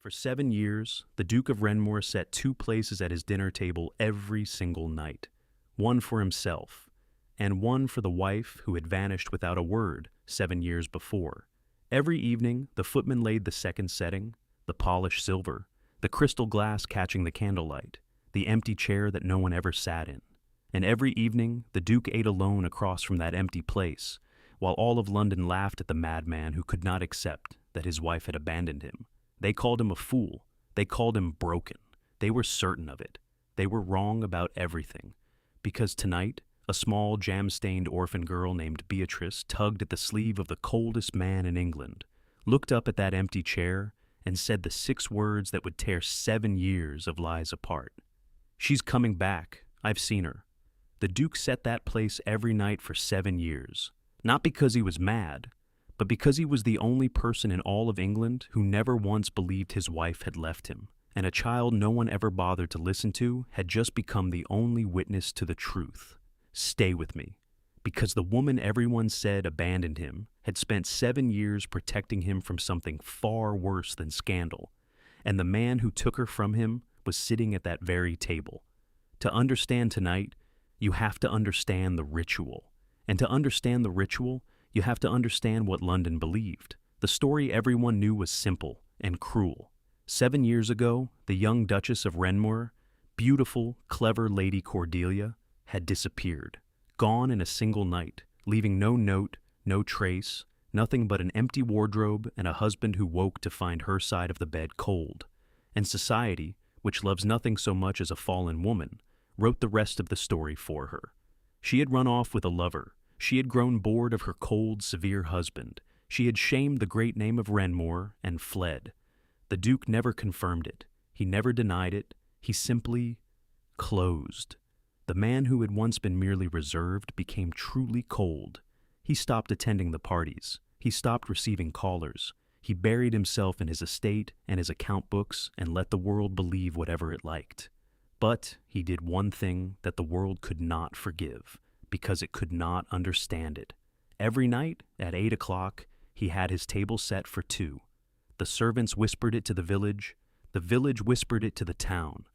For 7 years, the Duke of Wrenmoor set two places at his dinner table every single night, one for himself, and one for the wife who had vanished without a word 7 years before. Every evening, the footman laid the second setting, the polished silver, the crystal glass catching the candlelight, the empty chair that no one ever sat in. And every evening, the Duke ate alone across from that empty place, while all of London laughed at the madman who could not accept that his wife had abandoned him. They called him a fool. They called him broken. They were certain of it. They were wrong about everything. Because tonight, a small jam-stained orphan girl named Beatrice tugged at the sleeve of the coldest man in England, looked up at that empty chair, and said the 6 words that would tear 7 years of lies apart. "She's coming back. I've seen her." The Duke set that place every night for 7 years, not because he was mad, but because he was the only person in all of England who never once believed his wife had left him, and a child no one ever bothered to listen to had just become the only witness to the truth. Stay with me, because the woman everyone said abandoned him had spent 7 years protecting him from something far worse than scandal, and the man who took her from him was sitting at that very table. To understand tonight, you have to understand the ritual, and to understand the ritual, you have to understand what London believed. The story everyone knew was simple and cruel. 7 years ago, the young Duchess of Wrenmoor, beautiful, clever Lady Cordelia, had disappeared, gone in a single night, leaving no note, no trace, nothing but an empty wardrobe and a husband who woke to find her side of the bed cold. And society, which loves nothing so much as a fallen woman, wrote the rest of the story for her. She had run off with a lover. She had grown bored of her cold, severe husband. She had shamed the great name of Wrenmoor and fled. The Duke never confirmed it. He never denied it. He simply closed. The man who had once been merely reserved became truly cold. He stopped attending the parties. He stopped receiving callers. He buried himself in his estate and his account books and let the world believe whatever it liked. But he did one thing that the world could not forgive, because it could not understand it. Every night at 8 o'clock, he had his table set for 2. The servants whispered it to the village whispered it to the town.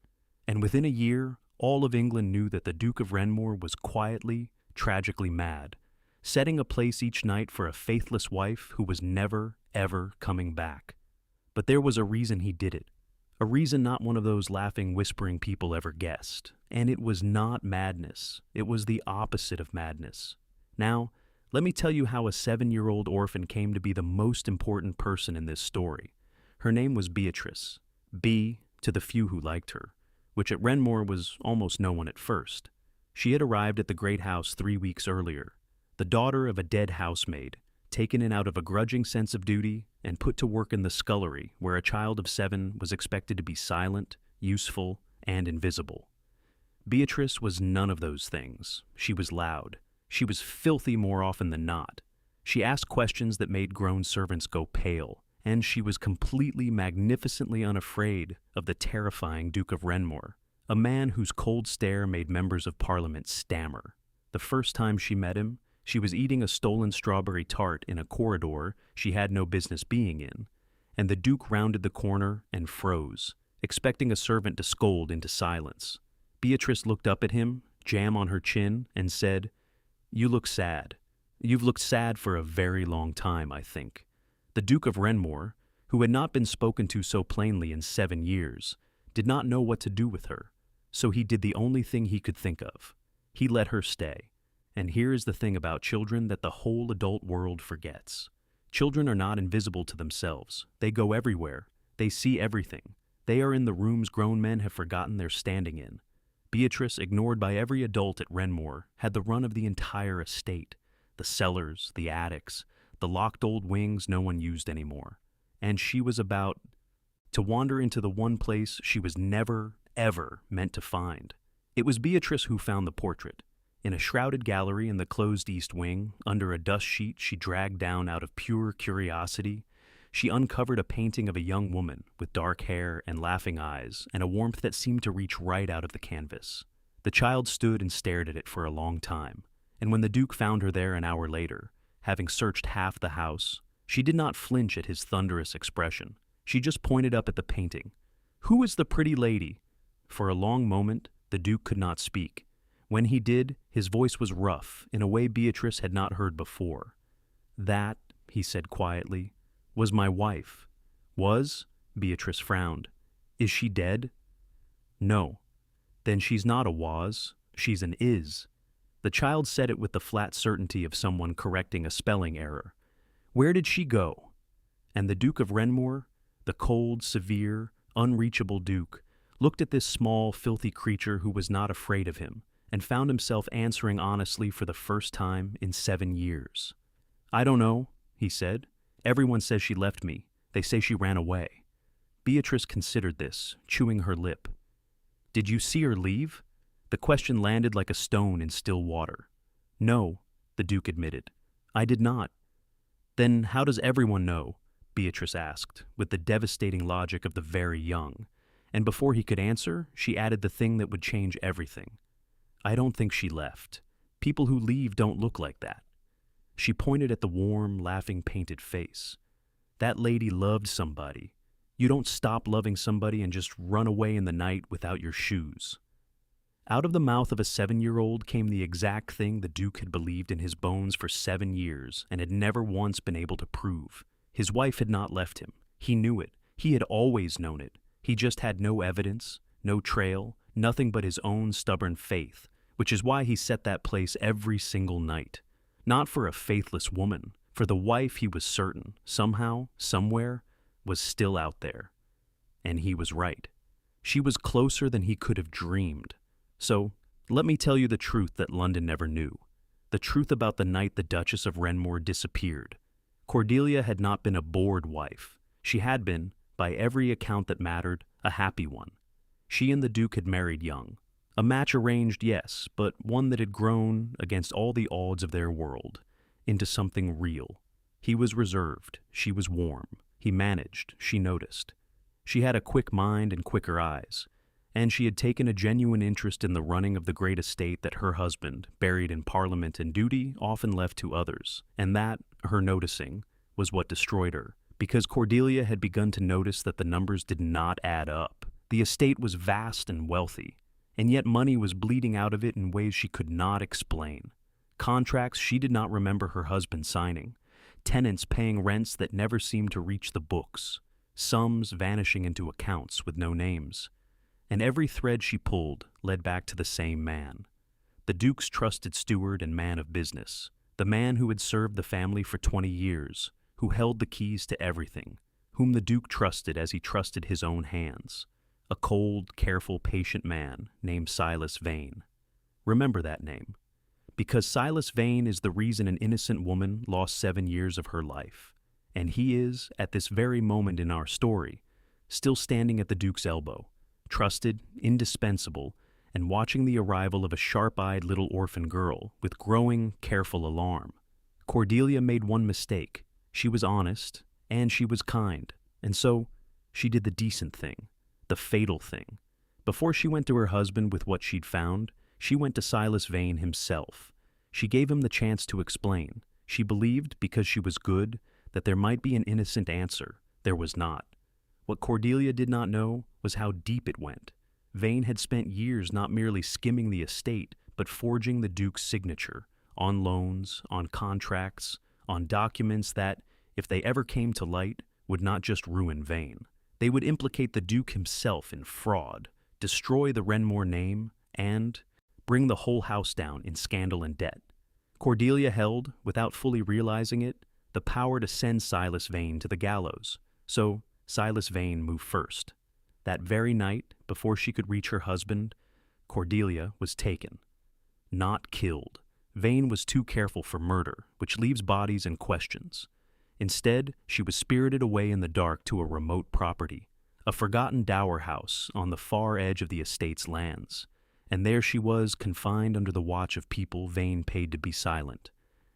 And within a year, all of England knew that the Duke of Wrenmoor was quietly, tragically mad, setting a place each night for a faithless wife who was never, ever coming back. But there was a reason he did it. A reason not one of those laughing, whispering people ever guessed. And it was not madness. It was the opposite of madness. Now, let me tell you how a 7-year-old orphan came to be the most important person in this story. Her name was Beatrice. B to the few who liked her, which at Wrenmoor was almost no one at first. She had arrived at the great house 3 weeks earlier, the daughter of a dead housemaid, taken in out of a grudging sense of duty and put to work in the scullery where a child of 7 was expected to be silent, useful, and invisible. Beatrice was none of those things. She was loud. She was filthy more often than not. She asked questions that made grown servants go pale, and she was completely, magnificently unafraid of the terrifying Duke of Wrenmoor, a man whose cold stare made members of Parliament stammer. The first time she met him, she was eating a stolen strawberry tart in a corridor she had no business being in, and the Duke rounded the corner and froze, expecting a servant to scold into silence. Beatrice looked up at him, jam on her chin, and said, "You look sad. You've looked sad for a very long time, I think." The Duke of Wrenmoor, who had not been spoken to so plainly in 7 years, did not know what to do with her, so he did the only thing he could think of. He let her stay. And here is the thing about children that the whole adult world forgets. Children are not invisible to themselves. They go everywhere. They see everything. They are in the rooms grown men have forgotten they're standing in. Beatrice, ignored by every adult at Wrenmoor, had the run of the entire estate, the cellars, the attics, the locked old wings no one used anymore. And she was about to wander into the one place she was never, ever meant to find. It was Beatrice who found the portrait. In a shrouded gallery in the closed east wing, under a dust sheet she dragged down out of pure curiosity, she uncovered a painting of a young woman with dark hair and laughing eyes and a warmth that seemed to reach right out of the canvas. The child stood and stared at it for a long time, and when the Duke found her there an hour later, having searched half the house, she did not flinch at his thunderous expression. She just pointed up at the painting. "Who is the pretty lady?" For a long moment, the Duke could not speak. When he did, his voice was rough, in a way Beatrice had not heard before. "That," he said quietly, "was my wife." "Was?" Beatrice frowned. "Is she dead?" "No." "Then she's not a was, she's an is." The child said it with the flat certainty of someone correcting a spelling error. "Where did she go?" And the Duke of Wrenmoor, the cold, severe, unreachable Duke, looked at this small, filthy creature who was not afraid of him, and found himself answering honestly for the first time in 7 years. "I don't know," he said. "Everyone says she left me. They say she ran away." Beatrice considered this, chewing her lip. "Did you see her leave?" The question landed like a stone in still water. "No," the Duke admitted. "I did not." "Then how does everyone know?" Beatrice asked, with the devastating logic of the very young. And before he could answer, she added the thing that would change everything. "I don't think she left. People who leave don't look like that." She pointed at the warm, laughing, painted face. "That lady loved somebody. You don't stop loving somebody and just run away in the night without your shoes." Out of the mouth of a 7-year-old came the exact thing the Duke had believed in his bones for 7 years and had never once been able to prove. His wife had not left him. He knew it. He had always known it. He just had no evidence, no trail, nothing but his own stubborn faith, which is why he set that place every single night. Not for a faithless woman, for the wife he was certain, somehow, somewhere, was still out there. And he was right. She was closer than he could have dreamed. So, let me tell you the truth that London never knew. The truth about the night the Duchess of Wrenmoor disappeared. Cordelia had not been a bored wife. She had been, by every account that mattered, a happy one. She and the Duke had married young. A match arranged, yes, but one that had grown, against all the odds of their world, into something real. He was reserved. She was warm. He managed. She noticed. She had a quick mind and quicker eyes. And she had taken a genuine interest in the running of the great estate that her husband, buried in Parliament and duty, often left to others. And that, her noticing, was what destroyed her. Because Cordelia had begun to notice that the numbers did not add up. The estate was vast and wealthy, and yet money was bleeding out of it in ways she could not explain. Contracts she did not remember her husband signing. Tenants paying rents that never seemed to reach the books. Sums vanishing into accounts with no names. And every thread she pulled led back to the same man. The Duke's trusted steward and man of business. The man who had served the family for 20 years, who held the keys to everything, whom the Duke trusted as he trusted his own hands. A cold, careful, patient man named Silas Vane. Remember that name. Because Silas Vane is the reason an innocent woman lost 7 years of her life. And he is, at this very moment in our story, still standing at the Duke's elbow, trusted, indispensable, and watching the arrival of a sharp-eyed little orphan girl with growing, careful alarm. Cordelia made one mistake. She was honest, and she was kind, and so she did the decent thing, the fatal thing. Before she went to her husband with what she'd found, she went to Silas Vane himself. She gave him the chance to explain. She believed, because she was good, that there might be an innocent answer. There was not. What Cordelia did not know was how deep it went. Vane had spent years not merely skimming the estate, but forging the Duke's signature, on loans, on contracts, on documents that, if they ever came to light, would not just ruin Vane. They would implicate the Duke himself in fraud, destroy the Wrenmoor name, and bring the whole house down in scandal and debt. Cordelia held, without fully realizing it, the power to send Silas Vane to the gallows. So Silas Vane moved first. That very night, before she could reach her husband, Cordelia was taken. Not killed. Vane was too careful for murder, which leaves bodies and questions. Instead, she was spirited away in the dark to a remote property, a forgotten dower house on the far edge of the estate's lands. And there she was, confined under the watch of people Vane paid to be silent.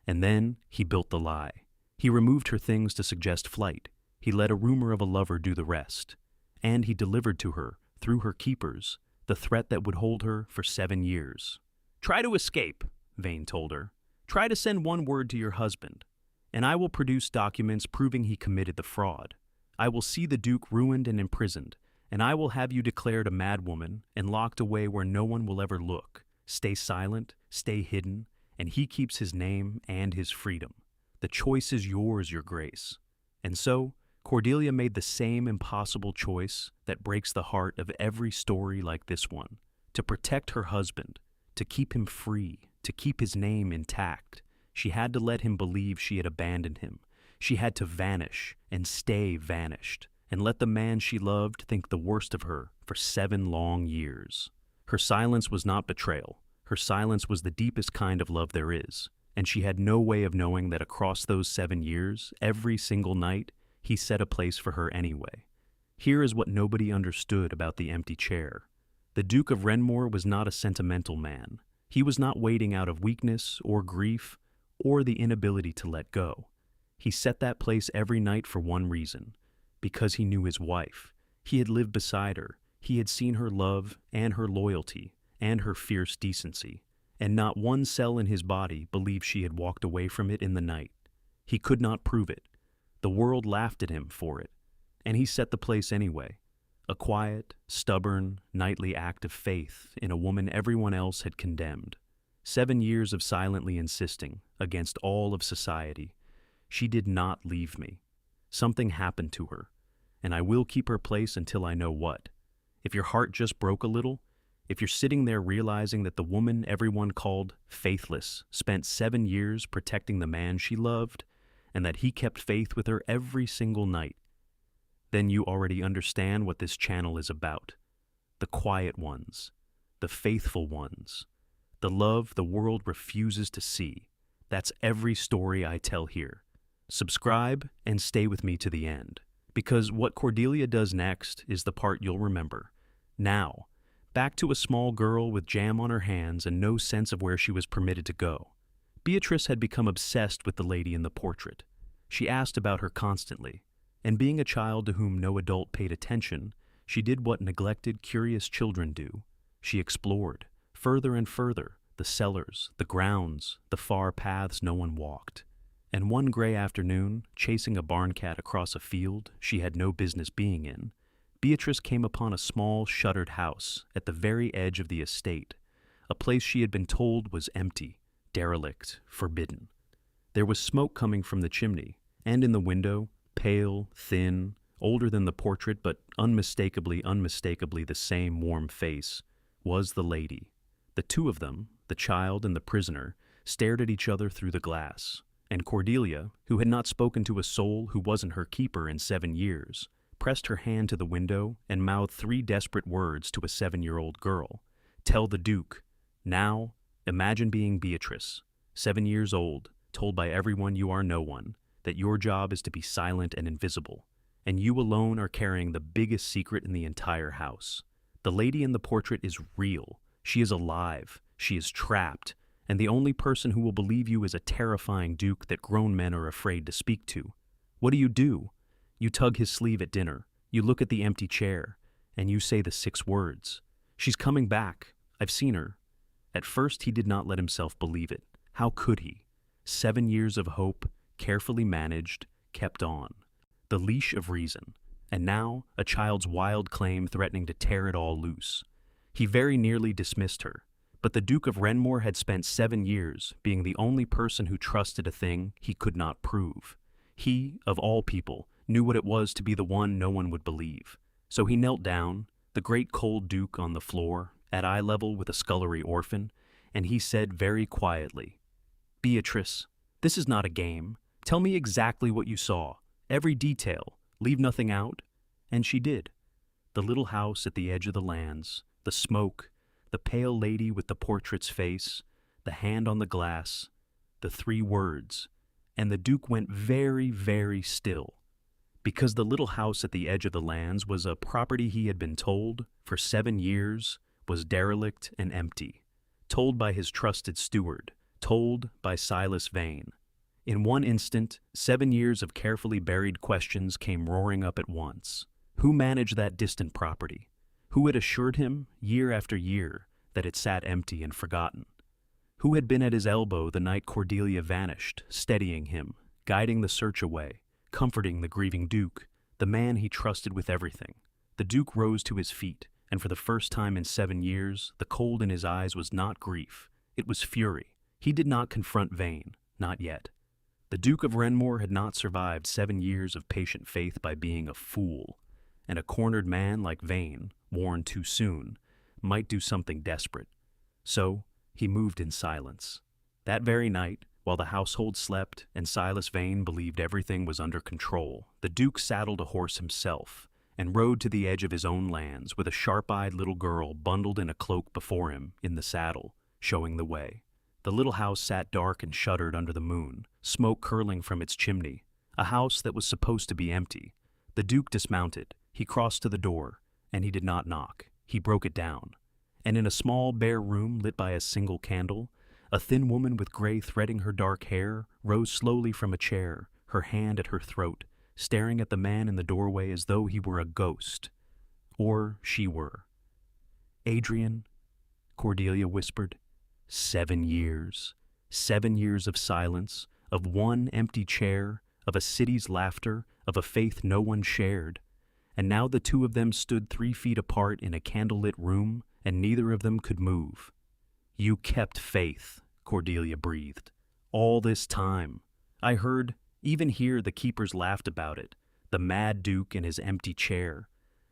And then he built the lie. He removed her things to suggest flight. He let a rumor of a lover do the rest. And he delivered to her, through her keepers, the threat that would hold her for 7 years. "Try to escape," Vane told her. "Try to send one word to your husband, and I will produce documents proving he committed the fraud. I will see the Duke ruined and imprisoned, and I will have you declared a madwoman and locked away where no one will ever look. Stay silent, stay hidden, and he keeps his name and his freedom. The choice is yours, Your Grace." And so, Cordelia made the same impossible choice that breaks the heart of every story like this one: to protect her husband, to keep him free, to keep his name intact. She had to let him believe she had abandoned him. She had to vanish and stay vanished, and let the man she loved think the worst of her for 7 long years. Her silence was not betrayal. Her silence was the deepest kind of love there is, and she had no way of knowing that across those 7 years, every single night, he set a place for her anyway. Here is what nobody understood about the empty chair. The Duke of Wrenmoor was not a sentimental man. He was not waiting out of weakness or grief or the inability to let go. He set that place every night for one reason: because he knew his wife. He had lived beside her. He had seen her love and her loyalty and her fierce decency, and not one cell in his body believed she had walked away from it in the night. He could not prove it. The world laughed at him for it, and he set the place anyway. A quiet, stubborn, nightly act of faith in a woman everyone else had condemned. 7 years of silently insisting, against all of society, "She did not leave me. Something happened to her, and I will keep her place until I know what." If your heart just broke a little, if you're sitting there realizing that the woman everyone called faithless spent 7 years protecting the man she loved, and that he kept faith with her every single night, then you already understand what this channel is about. The quiet ones, the faithful ones, the love the world refuses to see. That's every story I tell here. Subscribe and stay with me to the end, because what Cordelia does next is the part you'll remember. Now, back to a small girl with jam on her hands and no sense of where she was permitted to go. Beatrice had become obsessed with the lady in the portrait. She asked about her constantly, and being a child to whom no adult paid attention, she did what neglected, curious children do. She explored, further and further, the cellars, the grounds, the far paths no one walked. And one gray afternoon, chasing a barn cat across a field she had no business being in, Beatrice came upon a small, shuttered house at the very edge of the estate, a place she had been told was empty, derelict, forbidden. There was smoke coming from the chimney, and in the window, pale, thin, older than the portrait but unmistakably the same warm face, was the lady. The two of them, the child and the prisoner, stared at each other through the glass, and Cordelia, who had not spoken to a soul who wasn't her keeper in 7 years, pressed her hand to the window and mouthed 3 desperate words to a 7-year-old girl. "Tell the Duke." Now, imagine being Beatrice, 7 years old, told by everyone you are no one, that your job is to be silent and invisible, and you alone are carrying the biggest secret in the entire house. The lady in the portrait is real. She is alive. She is trapped. And the only person who will believe you is a terrifying Duke that grown men are afraid to speak to. What do? You tug his sleeve at dinner. You look at the empty chair, and you say the 6 words. "She's coming back. I've seen her." At first he did not let himself believe it. How could he? 7 years of hope, carefully managed, kept on. The leash of reason. And now, a child's wild claim threatening to tear it all loose. He very nearly dismissed her, but the Duke of Wrenmoor had spent 7 years being the only person who trusted a thing he could not prove. He, of all people, knew what it was to be the one no one would believe. So he knelt down, the great cold Duke on the floor, at eye level with a scullery orphan, and he said very quietly, "Beatrice, this is not a game. Tell me exactly what you saw, every detail, leave nothing out." And she did. The little house at the edge of the lands, the smoke, the pale lady with the portrait's face, the hand on the glass, the 3 words, and the Duke went very, very still, because the little house at the edge of the lands was a property he had been told, for 7 years, was derelict and empty, told by his trusted steward, told by Silas Vane. In one instant, 7 years of carefully buried questions came roaring up at once. Who managed that distant property? Who had assured him, year after year, that it sat empty and forgotten? Who had been at his elbow the night Cordelia vanished, steadying him, guiding the search away, comforting the grieving Duke, the man he trusted with everything. The Duke rose to his feet, and for the first time in 7 years, the cold in his eyes was not grief, it was fury. He did not confront Vane, not yet. The Duke of Wrenmoor had not survived 7 years of patient faith by being a fool, and a cornered man like Vane, warned too soon, might do something desperate. So, he moved in silence. That very night, while the household slept and Silas Vane believed everything was under control, the Duke saddled a horse himself and rode to the edge of his own lands with a sharp-eyed little girl bundled in a cloak before him in the saddle, showing the way. The little house sat dark and shuttered under the moon, smoke curling from its chimney, a house that was supposed to be empty. The Duke dismounted. He crossed to the door, and he did not knock. He broke it down. And in a small, bare room lit by a single candle, a thin woman with gray threading her dark hair rose slowly from a chair, her hand at her throat, staring at the man in the doorway as though he were a ghost. Or she were. "Adrian," Cordelia whispered. 7 years. 7 years of silence, of one empty chair, of a city's laughter, of a faith no one shared. And now the two of them stood 3 feet apart in a candlelit room, and neither of them could move. "You kept faith," Cordelia breathed. "All this time. I heard, even here the keepers laughed about it, the mad Duke in his empty chair.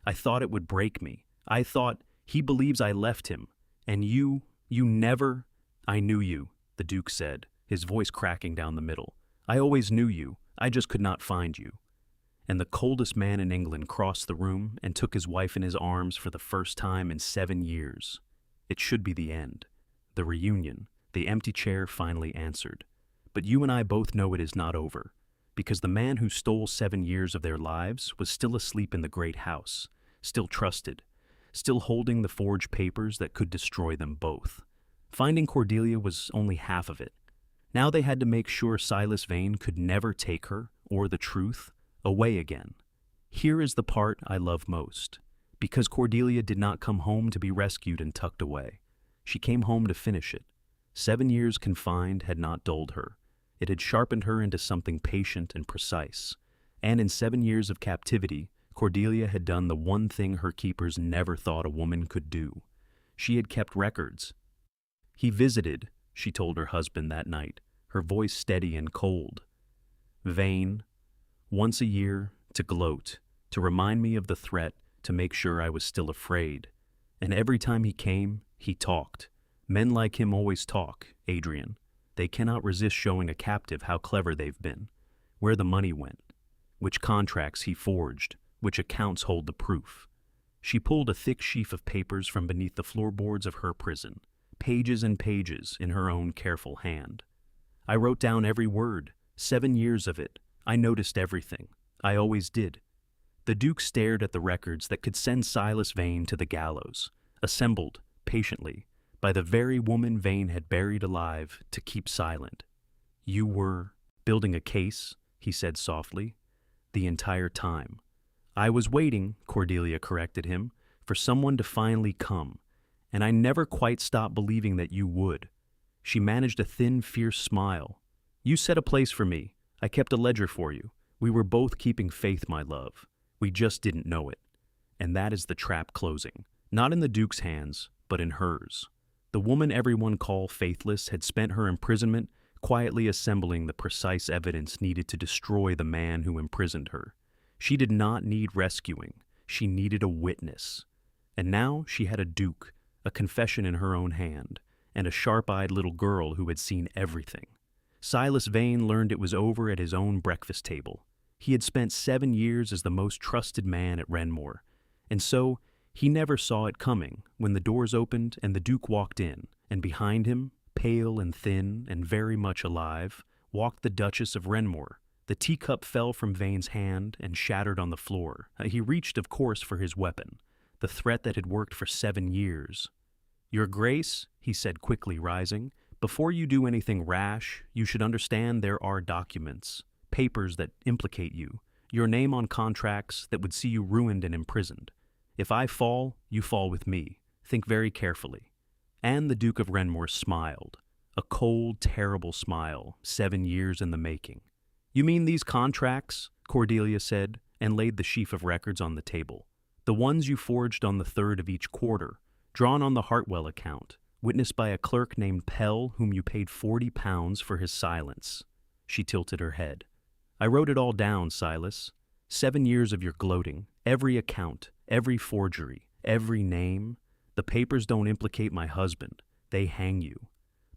I thought it would break me. I thought, he believes I left him. And you never—" "I knew you," the Duke said, his voice cracking down the middle. "I always knew you. I just could not find you." And the coldest man in England crossed the room and took his wife in his arms for the first time in 7 years. It should be the end. The reunion, the empty chair finally answered. But you and I both know it is not over, because the man who stole 7 years of their lives was still asleep in the great house, still trusted, still holding the forged papers that could destroy them both. Finding Cordelia was only half of it. Now they had to make sure Silas Vane could never take her, or the truth, away again. Here is the part I love most, because Cordelia did not come home to be rescued and tucked away. She came home to finish it. 7 years confined had not dulled her. It had sharpened her into something patient and precise. And in 7 years of captivity, Cordelia had done the one thing her keepers never thought a woman could do. She had kept records. "He visited," she told her husband that night, her voice steady and cold. "Vane, once a year, to gloat, to remind me of the threat, to make sure I was still afraid. And every time he came, he talked. Men like him always talk, Adrian. They cannot resist showing a captive how clever they've been, where the money went, which contracts he forged, which accounts hold the proof." She pulled a thick sheaf of papers from beneath the floorboards of her prison, pages and pages in her own careful hand. "I wrote down every word, 7 years of it. I noticed everything. I always did." The Duke stared at the records that could send Silas Vane to the gallows, assembled, patiently, by the very woman Vane had buried alive to keep silent. "You were building a case," he said softly, "the entire time." "I was waiting," Cordelia corrected him, "for someone to finally come, and I never quite stopped believing that you would." She managed a thin, fierce smile. "You set a place for me. I kept a ledger for you. We were both keeping faith, my love. We just didn't know it. And that is the trap closing. Not in the Duke's hands, but in hers." The woman everyone called faithless had spent her imprisonment quietly assembling the precise evidence needed to destroy the man who imprisoned her. She did not need rescuing. She needed a witness. And now she had a Duke, a confession in her own hand, and a sharp-eyed little girl who had seen everything. Silas Vane learned it was over at his own breakfast table. He had spent 7 years as the most trusted man at Wrenmoor, and so he never saw it coming when the doors opened and the Duke walked in, and behind him, pale and thin and very much alive, walked the Duchess of Wrenmoor. The teacup fell from Vane's hand and shattered on the floor. He reached, of course, for his weapon, the threat that had worked for 7 years. "Your Grace," he said quickly, rising, "before you do anything rash, you should understand there are documents, papers that implicate you, your name on contracts that would see you ruined and imprisoned. If I fall, you fall with me. Think very carefully." And the Duke of Wrenmoor smiled, a cold, terrible smile, 7 years in the making. "You mean these contracts?" Cordelia said, and laid the sheaf of records on the table. The ones you forged on the 3rd of each quarter, drawn on the Hartwell account, witnessed by a clerk named Pell whom you paid £40 for his silence. She tilted her head. I wrote it all down, Silas. 7 years of your gloating, every account, every forgery, every name. The papers don't implicate my husband. They hang you.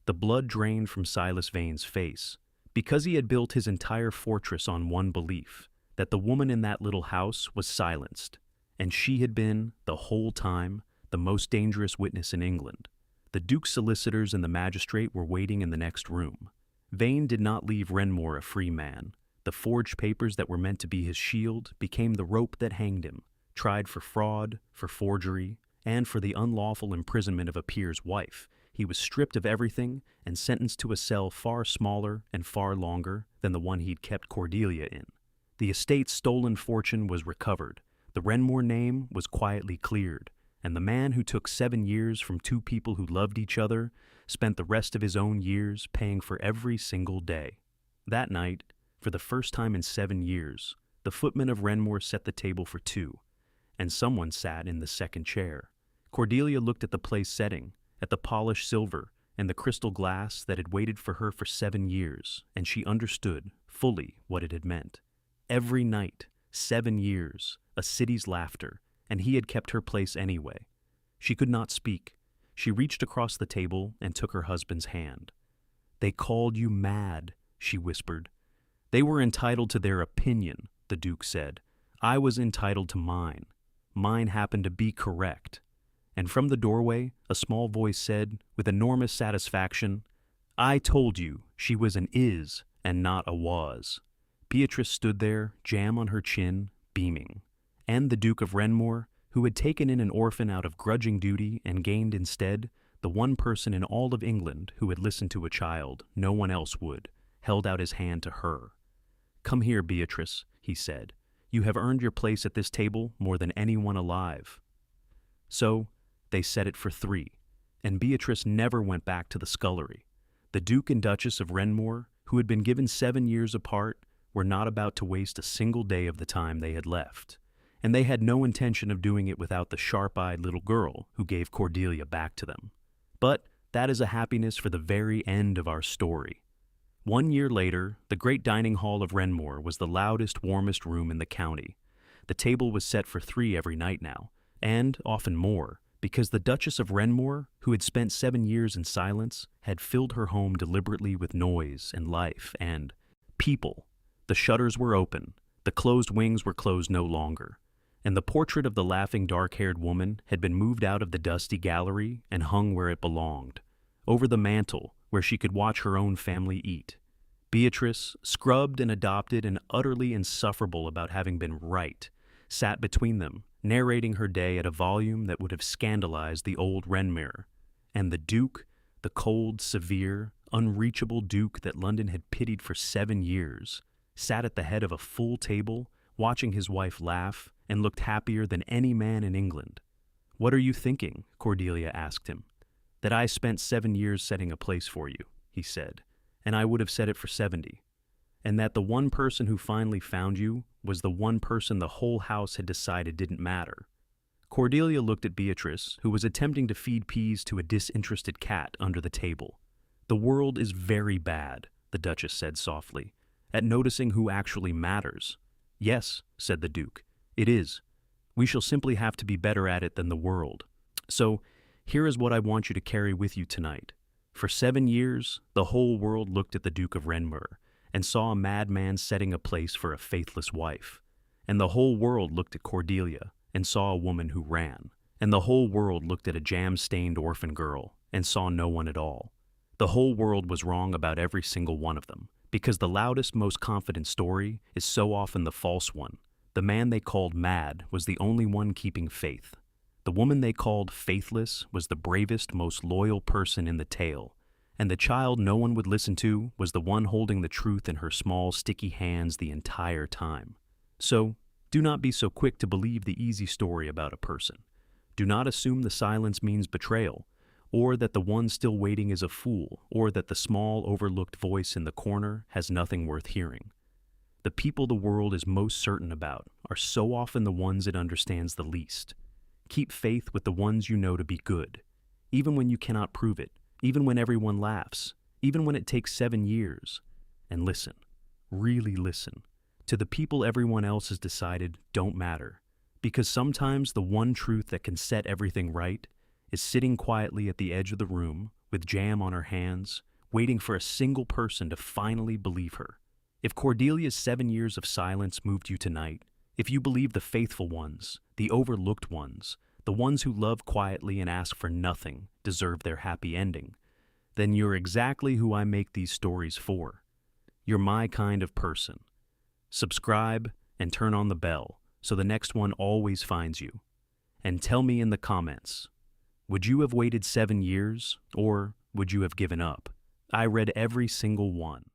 The blood drained from Silas Vane's face, because he had built his entire fortress on one belief, that the woman in that little house was silenced, and she had been, the whole time, the most dangerous witness in England. The Duke's solicitors and the magistrate were waiting in the next room. Vane did not leave Wrenmoor a free man. The forged papers that were meant to be his shield became the rope that hanged him, tried for fraud, for forgery, and for the unlawful imprisonment of a peer's wife. He was stripped of everything and sentenced to a cell far smaller and far longer than the one he'd kept Cordelia in. The estate's stolen fortune was recovered, the Wrenmoor name was quietly cleared, and the man who took 7 years from two people who loved each other spent the rest of his own years paying for every single day. That night, for the first time in 7 years, the footman of Wrenmoor set the table for two, and someone sat in the second chair. Cordelia looked at the place setting, at the polished silver and the crystal glass that had waited for her for 7 years, and she understood fully what it had meant. Every night, 7 years, a city's laughter, and he had kept her place anyway. She could not speak. She reached across the table and took her husband's hand. "They called you mad," she whispered. "They were entitled to their opinion," the Duke said. "I was entitled to mine. Mine happened to be correct." And from the doorway, a small voice said, with enormous satisfaction, "I told you she was an is and not a was." Beatrice stood there, jam on her chin, beaming. And the Duke of Wrenmoor, who had taken in an orphan out of grudging duty and gained instead the one person in all of England who had listened to a child no one else would, held out his hand to her. "Come here, Beatrice," he said. "You have earned your place at this table more than anyone alive." So they set it for 3, and Beatrice never went back to the scullery. The Duke and Duchess of Wrenmoor, who had been given 7 years apart, were not about to waste a single day of the time they had left, and they had no intention of doing it without the sharp-eyed little girl who gave Cordelia back to them. But that is a happiness for the very end of our story. 1 year later, the great dining hall of Wrenmoor was the loudest, warmest room in the county. The table was set for 3 every night now, and often more, because the Duchess of Wrenmoor, who had spent 7 years in silence, had filled her home deliberately with noise and life and people. The shutters were open, the closed wings were closed no longer, and the portrait of the laughing dark-haired woman had been moved out of the dusty gallery and hung where it belonged, over the mantel where she could watch her own family eat. Beatrice, scrubbed and adopted and utterly insufferable about having been right, sat between them, narrating her day at a volume that would have scandalized the old Wrenmoor. And the Duke, the cold, severe, unreachable Duke that London had pitied for 7 years, sat at the head of a full table, watching his wife laugh, and looked happier than any man in England. "What are you thinking?" Cordelia asked him. "That I spent 7 years setting a place for you," he said, "and I would have set it for 70. And that the one person who finally found you was the one person the whole house had decided didn't matter." Cordelia looked at Beatrice, who was attempting to feed peas to a disinterested cat under the table. "The world is very bad," the Duchess said softly, "at noticing who actually matters." "Yes," said the Duke, "it is. We shall simply have to be better at it than the world. So, here is what I want you to carry with you tonight. For 7 years, the whole world looked at the Duke of Wrenmoor and saw a madman setting a place for a faithless wife. And the whole world looked at Cordelia and saw a woman who ran. And the whole world looked at a jam-stained orphan girl and saw no one at all. The whole world was wrong about every single one of them, because the loudest, most confident story is so often the false one. The man they called mad was the only one keeping faith. The woman they called faithless was the bravest, most loyal person in the tale, and the child no one would listen to was the one holding the truth in her small, sticky hands the entire time. So, do not be so quick to believe the easy story about a person. Do not assume the silence means betrayal, or that the one still waiting is a fool, or that the small, overlooked voice in the corner has nothing worth hearing. The people the world is most certain about are so often the ones it understands the least. Keep faith with the ones you know to be good, even when you cannot prove it, even when everyone laughs, even when it takes 7 years. And listen, really listen, to the people everyone else has decided don't matter. Because sometimes the one truth that can set everything right is sitting quietly at the edge of the room with jam on her hands, waiting for a single person to finally believe her. If Cordelia's 7 years of silence moved you tonight, if you believe the faithful ones, the overlooked ones, the ones who love quietly and ask for nothing, deserve their happy ending, then you're exactly who I make these stories for. You're my kind of person. Subscribe and turn on the bell so the next one always finds you. And tell me in the comments, would you have waited 7 years or would you have given up? I read every single one.